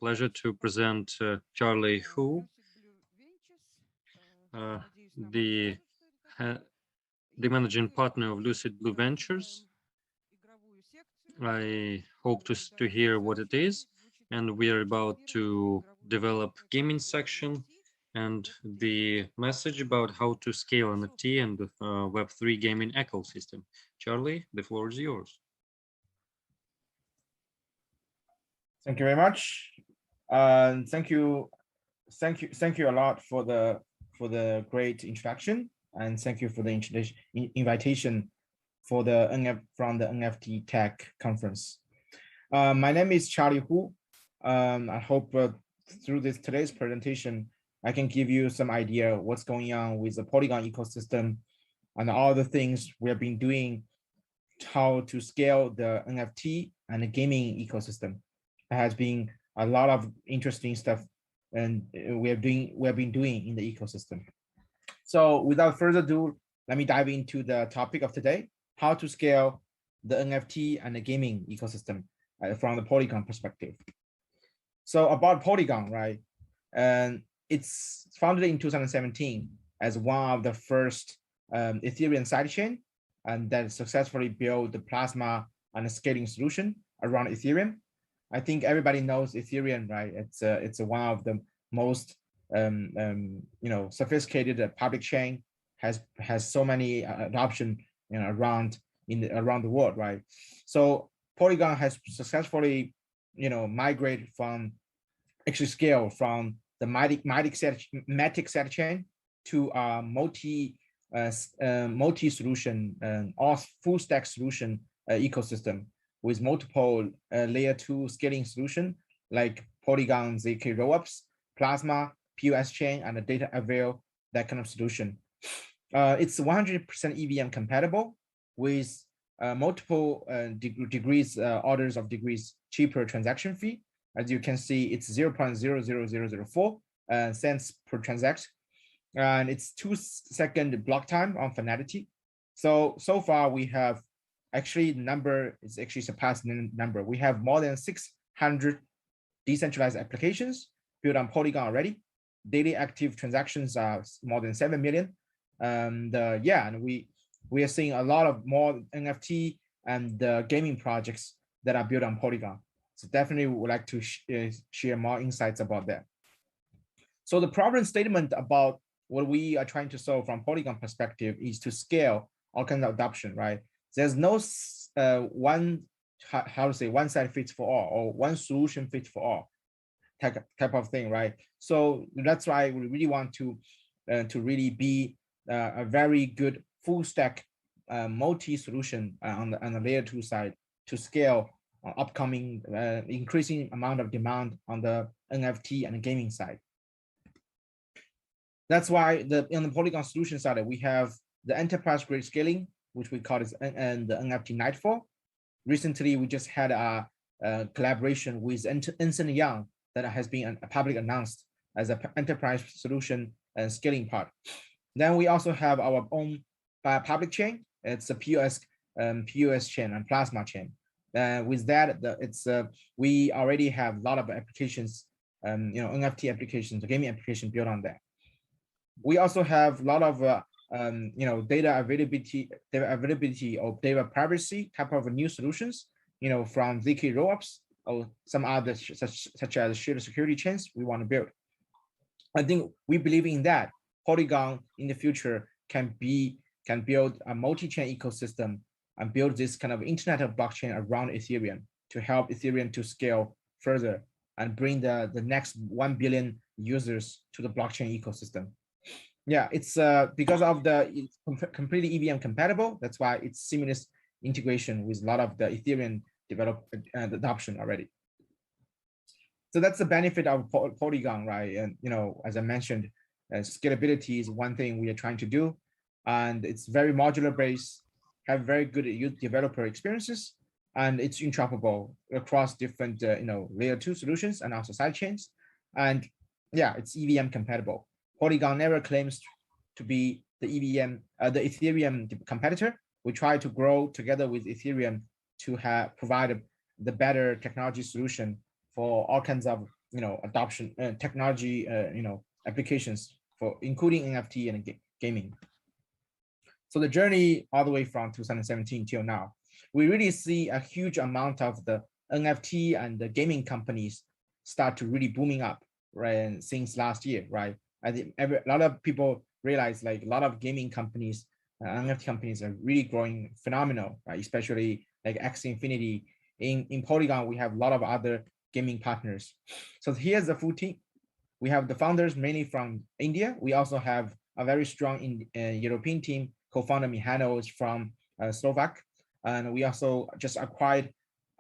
pleasure to present Charlie Hu, the managing partner of Lucid Blue Ventures. I hope to hear what it is, and we are about to develop gaming section and the message about how to scale NFT and the Web3 gaming ecosystem. Charlie, the floor is yours. Thank you very much. Thank you a lot for the great introduction, and thank you for the invitation for from the NFT Tech conference. My name is Charlie Hu. I hope through today's presentation, I can give you some idea what's going on with the Polygon ecosystem and all the things we have been doing, how to scale the NFT and the gaming ecosystem. There has been a lot of interesting stuff, and we have been doing in the ecosystem. So without further ado, let me dive into the topic of today: how to scale the NFT and the gaming ecosystem from the Polygon perspective. So about Polygon, right? And it's founded in 2017 as one of the first Ethereum sidechain, and that successfully built the plasma and the scaling solution around Ethereum. I think everybody knows Ethereum, right? It's one of the most sophisticated public chain, has so many adoption around the world, right? So Polygon has successfully migrated from scale from the Matic sidechain to a multi solution or full stack solution ecosystem with multiple layer 2 scaling solution like Polygon ZK rollups, Plasma, POS chain, and the data avail, that kind of solution. It's 100% EVM compatible with multiple orders of degrees cheaper transaction fee. As you can see, it's 0.00004 cents per transaction, and it's 2-second block time on finality. So far we have actually the number is actually surpassing the number. We have more than 600 decentralized applications built on Polygon already. Daily active transactions are more than 7 million. And we are seeing a lot of more NFT and gaming projects that are built on Polygon. So definitely would like to share more insights about that. So the problem statement about what we are trying to solve from Polygon perspective is to scale all kinds of adoption, right? There's no one size fits for all or one solution fits for all type of thing, right? So that's why we really want to really be a very good full stack multi solution on the layer 2 side to scale upcoming increasing amount of demand on the NFT and the gaming side. That's why in the Polygon solution side, we have the enterprise grade scaling, which we call it and the NFT Nightfall. Recently, we just had a collaboration with Ernst & Young that has been publicly announced as an enterprise solution and scaling part. Then we also have our own public chain. It's a POS chain and Plasma chain. With that, we already have a lot of applications, NFT applications, gaming applications built on that. We also have a lot of data availability or data privacy type of new solutions, from ZK rollups or some other such as shared security chains we want to build. I think we believe in that Polygon in the future can build a multi-chain ecosystem and build this kind of internet of blockchain around Ethereum to help Ethereum to scale further and bring the next 1 billion users to the blockchain ecosystem. Yeah, it's because of it's completely EVM compatible. That's why it's seamless integration with a lot of the Ethereum adoption already. So that's the benefit of Polygon, right? And as I mentioned, scalability is one thing we are trying to do, and it's very modular based, have very good developer experiences, and it's interoperable across different layer 2 solutions and also side chains. And yeah, it's EVM compatible. Polygon never claims to be the Ethereum competitor. We try to grow together with Ethereum to provide the better technology solution for all kinds of adoption technology applications for including NFT and gaming. So the journey all the way from 2017 till now, we really see a huge amount of the NFT and the gaming companies start to really booming up, right? And since last year, right? I think a lot of people realize like a lot of gaming companies, NFT companies are really growing phenomenal, right? Especially like X Infinity. In Polygon, we have a lot of other gaming partners. So here's the full team. We have the founders mainly from India. We also have a very strong European team. Co-founder Mihano is from Slovak. And we also just acquired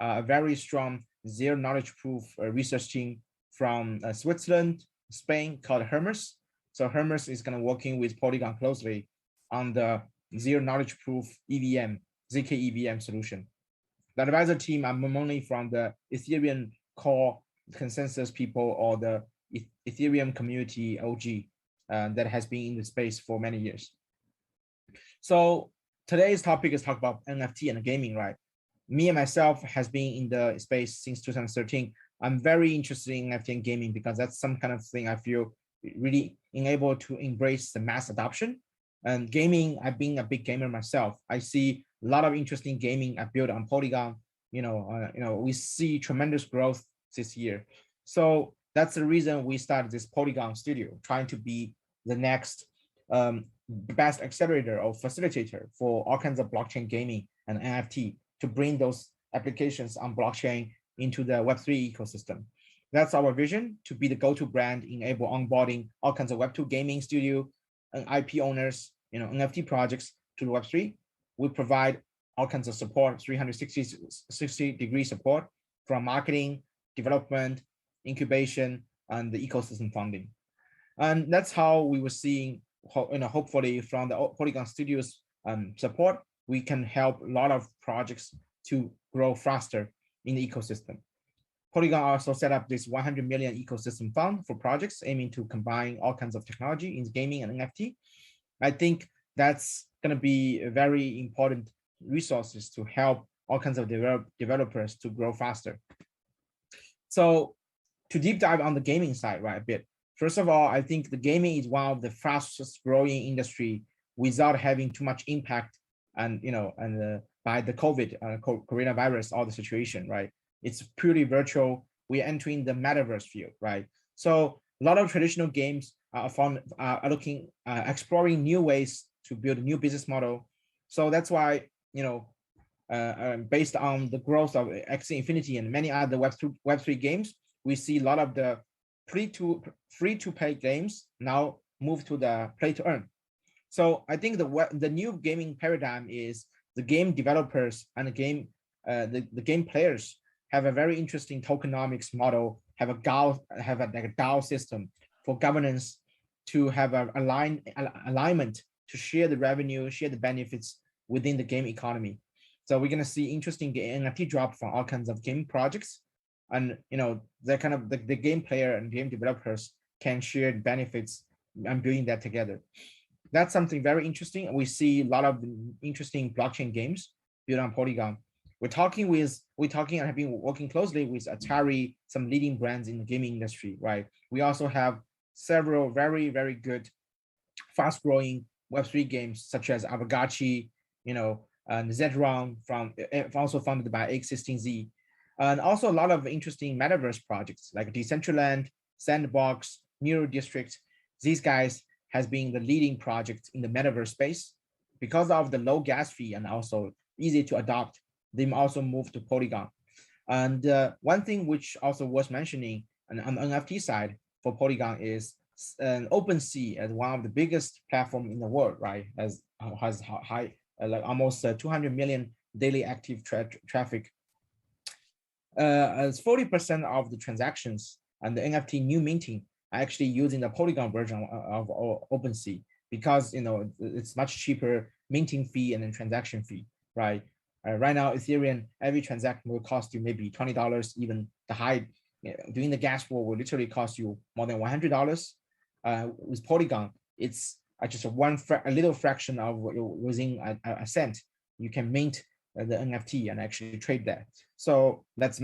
a very strong zero knowledge proof research team from Switzerland, Spain called Hermes. So Hermes is going to working with Polygon closely on the zero knowledge proof EVM, ZK EVM solution. The advisor team are mainly from the Ethereum core consensus people or the Ethereum community OG that has been in the space for many years. So today's topic is talk about NFT and gaming, right? Me and myself has been in the space since 2013. I'm very interested in NFT and gaming because that's some kind of thing I feel really enabled to embrace the mass adoption. And gaming, I've been a big gamer myself. I see a lot of interesting gaming I built on Polygon. We see tremendous growth this year. So that's the reason we started this Polygon studio, trying to be the next best accelerator or facilitator for all kinds of blockchain gaming and NFT to bring those applications on blockchain into the Web3 ecosystem. That's our vision, to be the go-to brand, enable onboarding all kinds of Web2 gaming studio and IP owners, NFT projects to the Web3. We provide all kinds of support, 360-degree support from marketing, development, incubation, and the ecosystem funding. And that's how we were seeing, hopefully from the Polygon Studios support, we can help a lot of projects to grow faster in the ecosystem. Polygon also set up this 100 million ecosystem fund for projects aiming to combine all kinds of technology in gaming and NFT. I think that's going to be a very important resources to help all kinds of developers to grow faster. So to deep dive on the gaming side, right, a bit. First of all, I think the gaming is one of the fastest growing industry without having too much impact and by the COVID coronavirus, all the situation, right? It's purely virtual. We're entering the metaverse field, right? So a lot of traditional games are exploring new ways to build a new business model. So that's why, based on the growth of X Infinity and many other Web3 games, we see a lot of the free-to-play games now move to the play-to-earn. So I think the new gaming paradigm is the game developers and the game players have a very interesting tokenomics model, have a DAO system for governance, to have an alignment to share the revenue, share the benefits within the game economy. So we're gonna see interesting NFT drop from all kinds of game projects, and they're kind of the game player and game developers can share the benefits and building that together. That's something very interesting, and we see a lot of interesting blockchain games built on Polygon. We're talking and have been working closely with Atari, some leading brands in the gaming industry, right? We also have several very, very good, fast-growing Web3 games such as Avagachi, and Zedron also funded by A16Z, and also a lot of interesting metaverse projects like Decentraland, Sandbox, Neural District. These guys has been the leading project in the metaverse space because of the low gas fee and also easy to adopt. They also moved to Polygon. And one thing which also worth mentioning on the NFT side for Polygon is OpenSea as one of the biggest platform in the world, right? Has high, like almost 200 million daily active traffic. As 40% of the transactions and the NFT new minting are actually using the Polygon version of OpenSea because it's much cheaper minting fee and then transaction fee, right? Right now, Ethereum, every transaction will cost you maybe $20. Even the high, doing the gas war will literally cost you more than $100. With Polygon, it's just a little fraction of within a cent. You can mint the NFT and actually trade that. So that's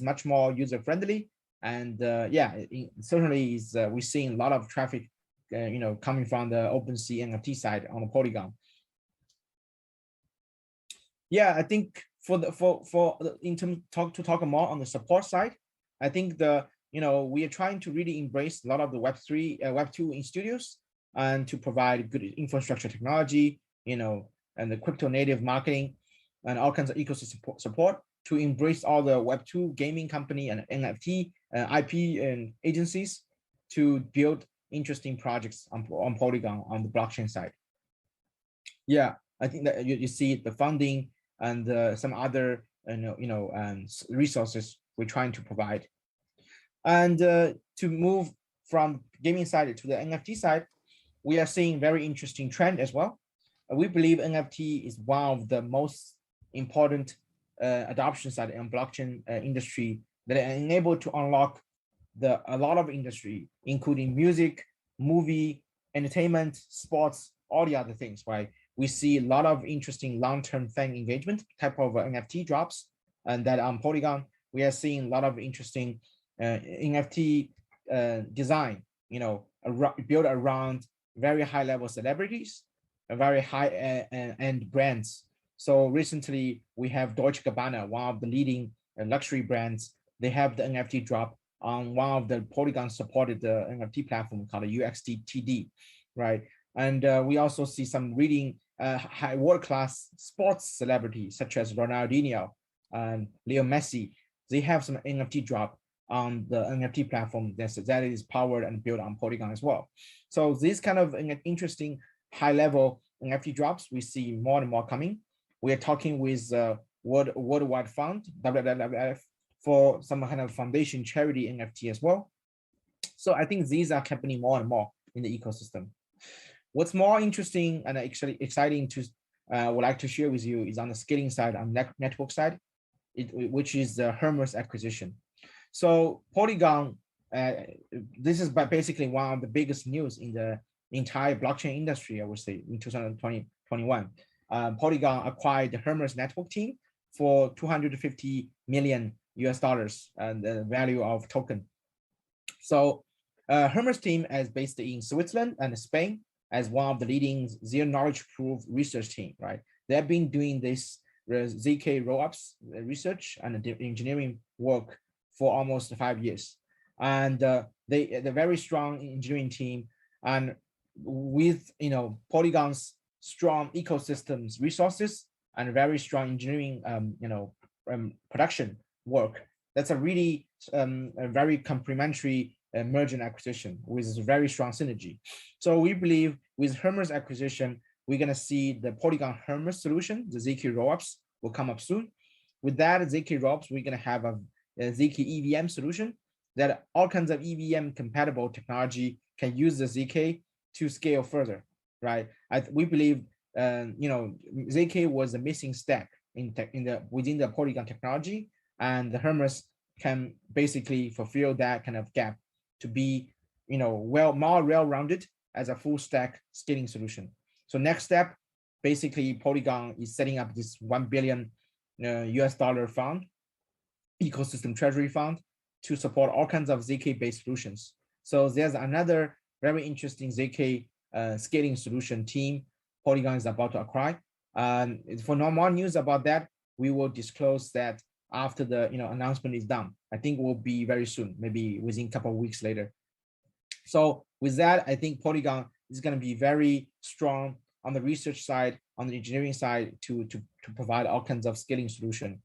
much more user friendly And yeah, certainly is we're seeing a lot of traffic, coming from the OpenSea NFT side on the Polygon. Yeah, I think for in terms talk more on the support side, I think we are trying to really embrace a lot of the Web3, Web2 in studios, and to provide good infrastructure technology, and the crypto native marketing and all kinds of ecosystem support to embrace all the Web2 gaming company and NFT, IP and agencies to build interesting projects on Polygon on the blockchain side. Yeah, I think that you see the funding and some other resources we're trying to provide. And to move from gaming side to the NFT side, we are seeing very interesting trend as well. We believe NFT is one of the most important adoption side in blockchain industry that are enabled to unlock a lot of industry, including music, movie, entertainment, sports, all the other things, right? We see a lot of interesting long-term fan engagement type of NFT drops, and that on Polygon, we are seeing a lot of interesting NFT design, built around very high-level celebrities, very high-end brands. So recently, we have Deutsche Gabbana, one of the leading luxury brands. They have the NFT drop on one of the Polygon supported NFT platform called UXTD, right? And we also see some really high world-class sports celebrities such as Ronaldinho and Leo Messi. They have some NFT drop on the NFT platform that is powered and built on Polygon as well. So these kind of interesting high-level NFT drops, we see more and more coming. We are talking with Worldwide Fund, WWF, for some kind of foundation charity NFT as well. So I think these are happening more and more in the ecosystem. What's more interesting and actually exciting to would like to share with you is on the scaling side, on network side, which is the Hermes acquisition. So Polygon, this is basically one of the biggest news in the entire blockchain industry, I would say, in 2021. Polygon acquired the Hermes network team for $250 million and the value of token. So Hermes team is based in Switzerland and Spain as one of the leading zero knowledge proof research team, right? They've been doing this ZK rollups research and engineering work for almost 5 years. And they're very strong engineering team, and with Polygon's strong ecosystems resources and very strong engineering production work, that's a really a very complementary merger and acquisition with very strong synergy. So we believe with Hermes acquisition, we're going to see the Polygon Hermes solution, the ZK rollups, will come up soon. With that ZK rollups, we're going to have a ZK EVM solution that all kinds of EVM compatible technology can use the ZK to scale further, right? We believe ZK was a missing stack within the Polygon technology, and the Hermes can basically fulfill that kind of gap to be more well-rounded as a full stack scaling solution. So next step, basically Polygon is setting up this $1 billion fund, ecosystem treasury fund, to support all kinds of ZK based solutions. So there's another very interesting ZK scaling solution team Polygon is about to acquire. For no more news about that, we will disclose that after the announcement is done. I think it will be very soon, maybe within a couple of weeks later. So with that, I think Polygon is going to be very strong on the research side, on the engineering side, to provide all kinds of scaling solution,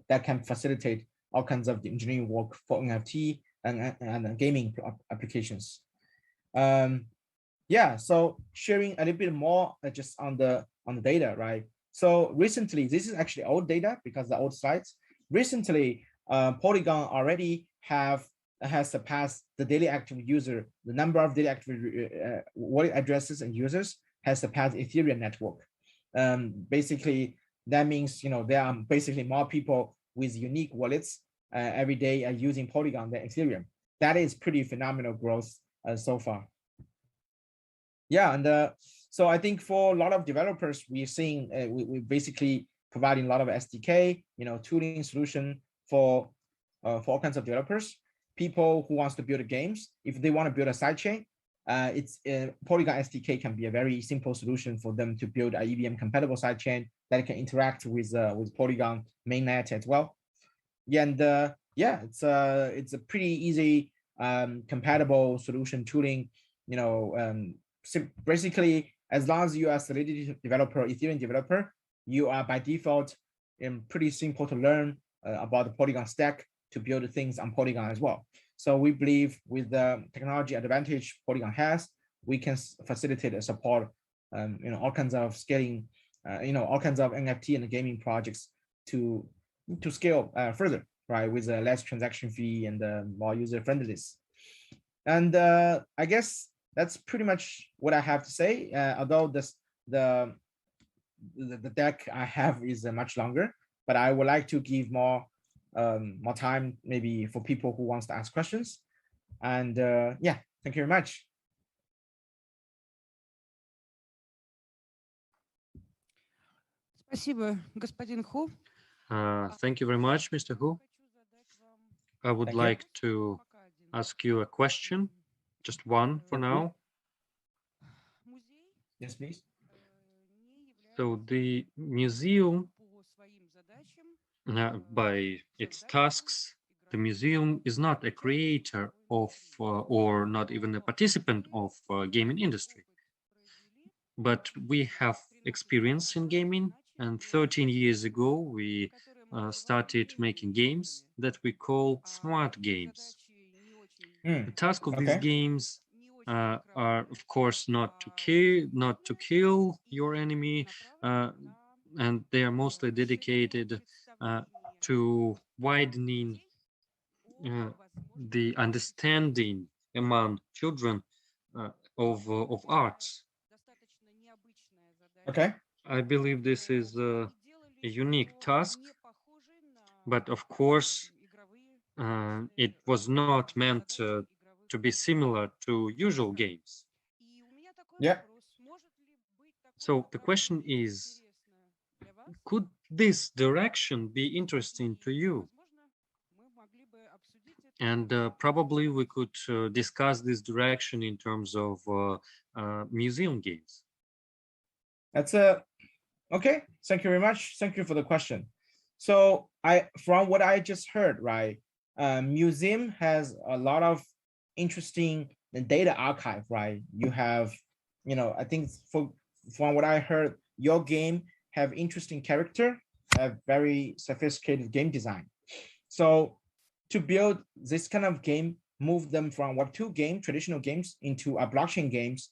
that can facilitate all kinds of the engineering work for NFT and gaming applications. Yeah, so sharing a little bit more just on the data, right? So recently, this is actually old data because the old slides. Recently, Polygon already has surpassed the daily active user. The number of daily active wallet addresses and users has surpassed Ethereum network. Basically, that means there are basically more people with unique wallets every day are using Polygon than Ethereum. That is pretty phenomenal growth so far. Yeah, and so I think for a lot of developers, we're seeing we basically providing a lot of SDK, tooling solution for all kinds of developers. people who wants to build games, if they want to build a sidechain, it's Polygon SDK can be a very simple solution for them to build a EVM compatible sidechain that can interact with Polygon mainnet as well. Yeah, and yeah, it's a pretty easy compatible solution tooling. You know, basically, as long as you are a Solidity developer, Ethereum developer, you are by default pretty simple to learn about the Polygon stack to build things on Polygon as well. So we believe with the technology advantage Polygon has, we can facilitate and support you know, all kinds of scaling, you know, all kinds of NFT and gaming projects to scale further, right, with a less transaction fee and more user friendliness. And I guess that's pretty much what I have to say. Although the deck I have is much longer, but I would like to give more time maybe for people who wants to ask questions. And yeah, thank you very much. Спасибо, господин Ху. Thank you very much, Mr. Hu. I would Thank you. like to ask you a question, just one for now. Yes, please. So the museum, by its tasks, the museum is not a creator of or not even a participant of gaming industry. But we have experience in gaming, and 13 years ago we started making games that we call smart games. The task of these games are, of course, not to kill your enemy, and they are mostly dedicated to widening the understanding among children of arts. Okay. I believe this is a unique task, but of course, it was not meant to be similar to usual games. Yeah. So the question is, could this direction be interesting to you? And probably we could discuss this direction in terms of museum games. That's okay. Thank you very much. Thank you for the question. So from what I just heard, right, museum has a lot of interesting data archive, right? You have, you know, I think from what I heard, your game have interesting character, have very sophisticated game design. So to build this kind of game, move them from Web2 game, traditional games, into a blockchain games,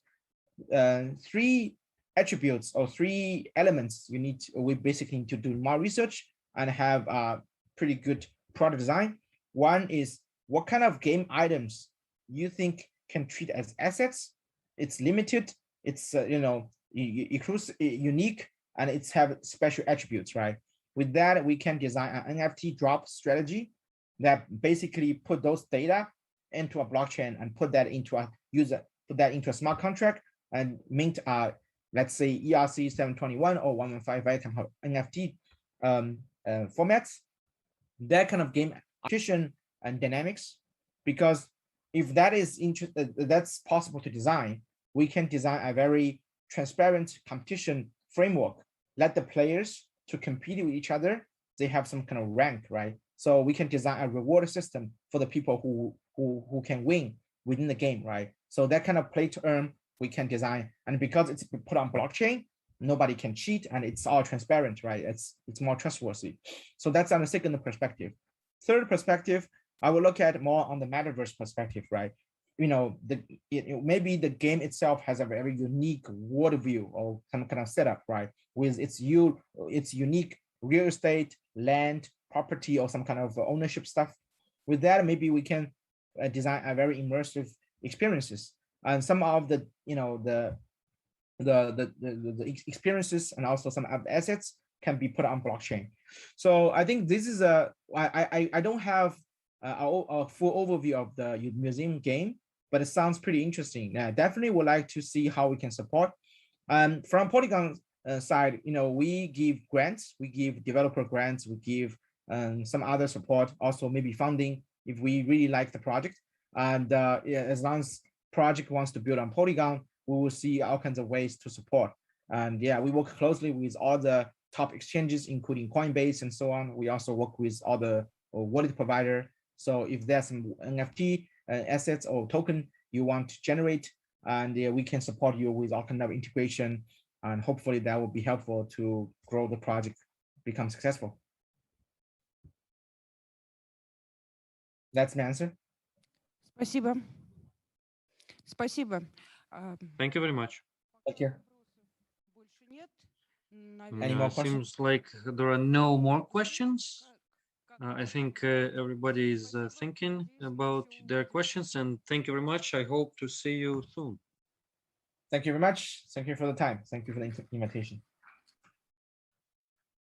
three attributes or three elements we basically need to do more research and have a pretty good product design. One is what kind of game items you think can treat as assets. It's limited, it's you know, unique, and it's have special attributes, right? With that, we can design an NFT drop strategy that basically put those data into a blockchain and put that into a smart contract and mint let's say ERC 721 or 115 NFT formats. That kind of game competition and dynamics, because if that is that's possible to design, we can design a very transparent competition framework. Let the players to compete with each other. They have some kind of rank, right? So we can design a reward system for the people who can win within the game, right? So that kind of play to earn we can design, and because it's put on blockchain, nobody can cheat, and it's all transparent, right? It's more trustworthy. So that's on the second perspective. Third perspective, I will look at more on the metaverse perspective, right? You know, maybe the game itself has a very unique worldview or some kind of setup, right? With its unique real estate, land, property, or some kind of ownership stuff. With that, maybe we can design a very immersive experiences, and some of the, you know, the experiences and also some of the assets can be put on blockchain. So I think this is I don't have a full overview of the museum game, but it sounds pretty interesting. Definitely would like to see how we can support. From Polygon side, you know, we give grants, we give developer grants, we give some other support, also maybe funding, if we really like the project. And yeah, as long as project wants to build on Polygon, we will see all kinds of ways to support. And yeah, we work closely with all the top exchanges, including Coinbase and so on. We also work with all the wallet provider. So if there's some NFT assets or token you want to generate, and we can support you with all kind of integration, and hopefully that will be helpful to grow the project, become successful. That's my answer. Спасибо. Спасибо. Thank you very much. Thank you. Больше нет. Any more It questions? seems like there are no more questions. I think everybody is thinking about their questions, and thank you very much. I hope to see you soon. Thank you very much. Thank you for the time. Thank you for the invitation.